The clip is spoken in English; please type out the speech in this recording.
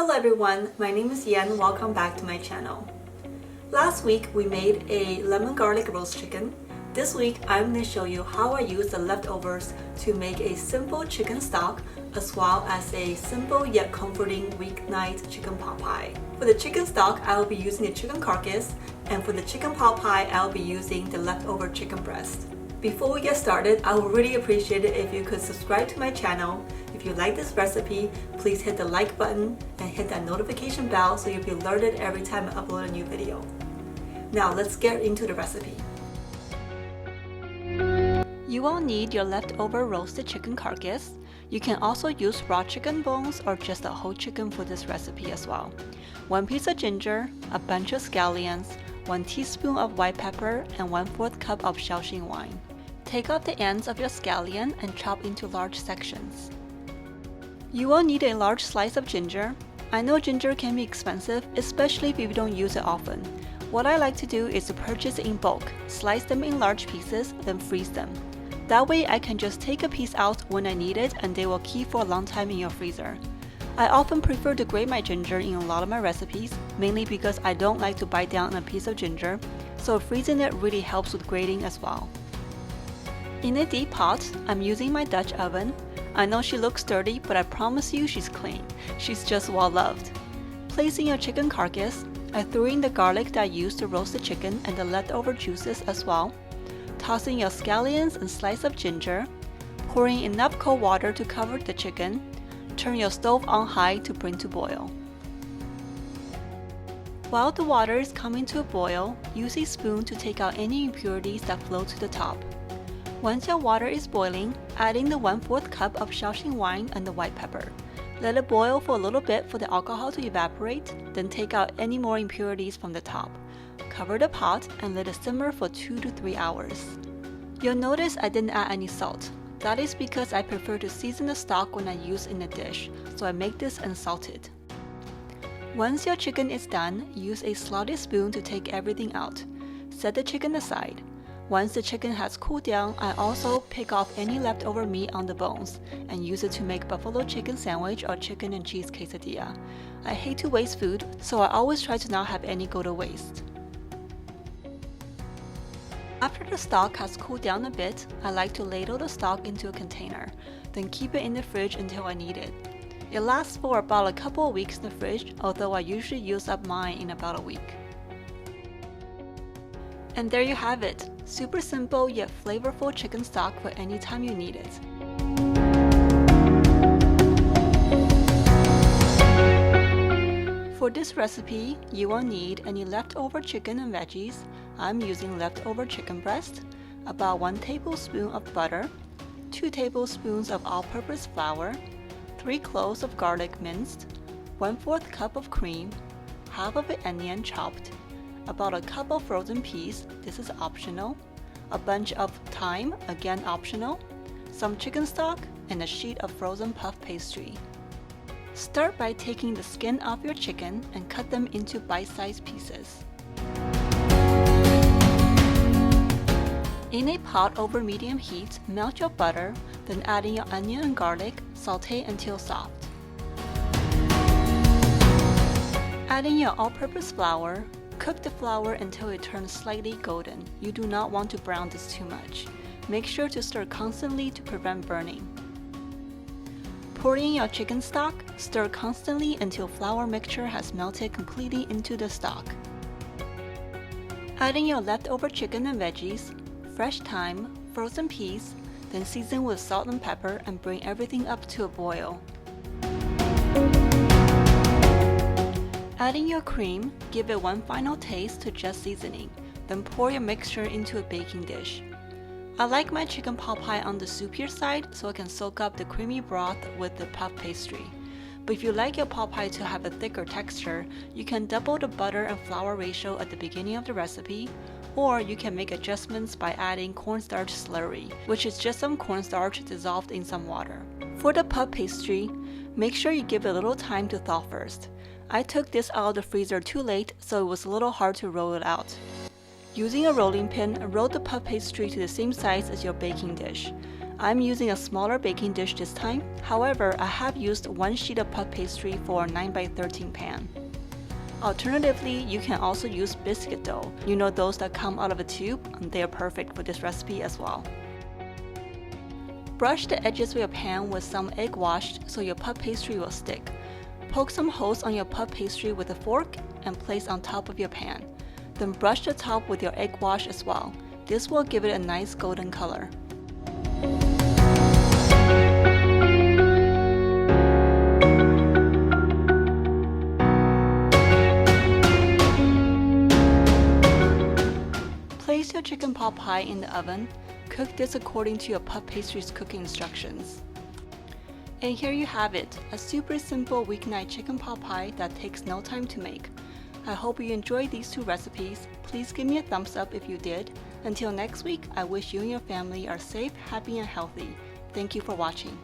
Hello everyone, my name is Yan. Welcome back to my channel. Last week we made a lemon garlic roast chicken. This week I'm going to show you how I use the leftovers to make a simple chicken stock as well as a simple yet comforting weeknight chicken pot pie. For the chicken stock, I will be using a chicken carcass, and for the chicken pot pie, I will be using the leftover chicken breast. Before we get started, I would really appreciate it if you could subscribe to my channel. If you like this recipe, please hit the like button and hit that notification bell so you'll be alerted every time I upload a new video. Now let's get into the recipe. You will need your leftover roasted chicken carcass. You can also use raw chicken bones or just a whole chicken for this recipe as well. 1 piece of ginger, a bunch of scallions, 1 teaspoon of white pepper, and 1/4 cup of Shaoxing wine. Take off the ends of your scallion and chop into large sections. You will need a large slice of ginger. I know ginger can be expensive, especially if you don't use it often. What I like to do is to purchase it in bulk, slice them in large pieces, then freeze them. That way I can just take a piece out when I need it and they will keep for a long time in your freezer. I often prefer to grate my ginger in a lot of my recipes, mainly because I don't like to bite down on a piece of ginger, so freezing it really helps with grating as well. In a deep pot, I'm using my Dutch oven. I know she looks dirty, but I promise you she's clean. She's just well loved. Placing your chicken carcass, I threw in the garlic that I used to roast the chicken and the leftover juices as well. Tossing your scallions and slice of ginger. Pouring enough cold water to cover the chicken. Turn your stove on high to bring to boil. While the water is coming to a boil, use a spoon to take out any impurities that float to the top. Once your water is boiling, add in the 1/4 cup of Shaoxing wine and the white pepper. Let it boil for a little bit for the alcohol to evaporate, then take out any more impurities from the top. Cover the pot and let it simmer for 2 to 3 hours. You'll notice I didn't add any salt. That is because I prefer to season the stock when I use in a dish, so I make this unsalted. Once your chicken is done, use a slotted spoon to take everything out. Set the chicken aside. Once the chicken has cooled down, I also pick off any leftover meat on the bones and use it to make buffalo chicken sandwich or chicken and cheese quesadilla. I hate to waste food, so I always try to not have any go to waste. After the stock has cooled down a bit, I like to ladle the stock into a container, then keep it in the fridge until I need it. It lasts for about a couple of weeks in the fridge, although I usually use up mine in about a week. And there you have it, super simple yet flavorful chicken stock for any time you need it. For this recipe, you will need any leftover chicken and veggies. I'm using leftover chicken breast, about 1 tablespoon of butter, 2 tablespoons of all-purpose flour, 3 cloves of garlic minced, 1/4 cup of cream, half of an onion chopped, about a cup of frozen peas, this is optional, a bunch of thyme, again optional, some chicken stock, and a sheet of frozen puff pastry. Start by taking the skin off your chicken and cut them into bite-sized pieces. In a pot over medium heat, melt your butter, then add in your onion and garlic, saute until soft. Add in your all-purpose flour. Cook the flour until it turns slightly golden. You do not want to brown this too much. Make sure to stir constantly to prevent burning. Pour in your chicken stock, stir constantly until flour mixture has melted completely into the stock. Add in your leftover chicken and veggies, fresh thyme, frozen peas, then season with salt and pepper and bring everything up to a boil. Add in your cream, give it one final taste to just seasoning, then pour your mixture into a baking dish. I like my chicken pot pie on the soupier side so I can soak up the creamy broth with the puff pastry. But if you like your pot pie to have a thicker texture, you can double the butter and flour ratio at the beginning of the recipe, or you can make adjustments by adding cornstarch slurry, which is just some cornstarch dissolved in some water. For the puff pastry, make sure you give it a little time to thaw first. I took this out of the freezer too late, so it was a little hard to roll it out. Using a rolling pin, roll the puff pastry to the same size as your baking dish. I'm using a smaller baking dish this time. However, I have used 1 sheet of puff pastry for a 9x13 pan. Alternatively, you can also use biscuit dough. You know, those that come out of a tube, and they are perfect for this recipe as well. Brush the edges of your pan with some egg wash so your puff pastry will stick. Poke some holes on your puff pastry with a fork and place on top of your pan. Then brush the top with your egg wash as well. This will give it a nice golden color. Place your chicken pot pie in the oven. Cook this according to your puff pastry's cooking instructions. And here you have it, a super simple weeknight chicken pot pie that takes no time to make. I hope you enjoyed these 2 recipes. Please give me a thumbs up if you did. Until next week, I wish you and your family are safe, happy, and healthy. Thank you for watching.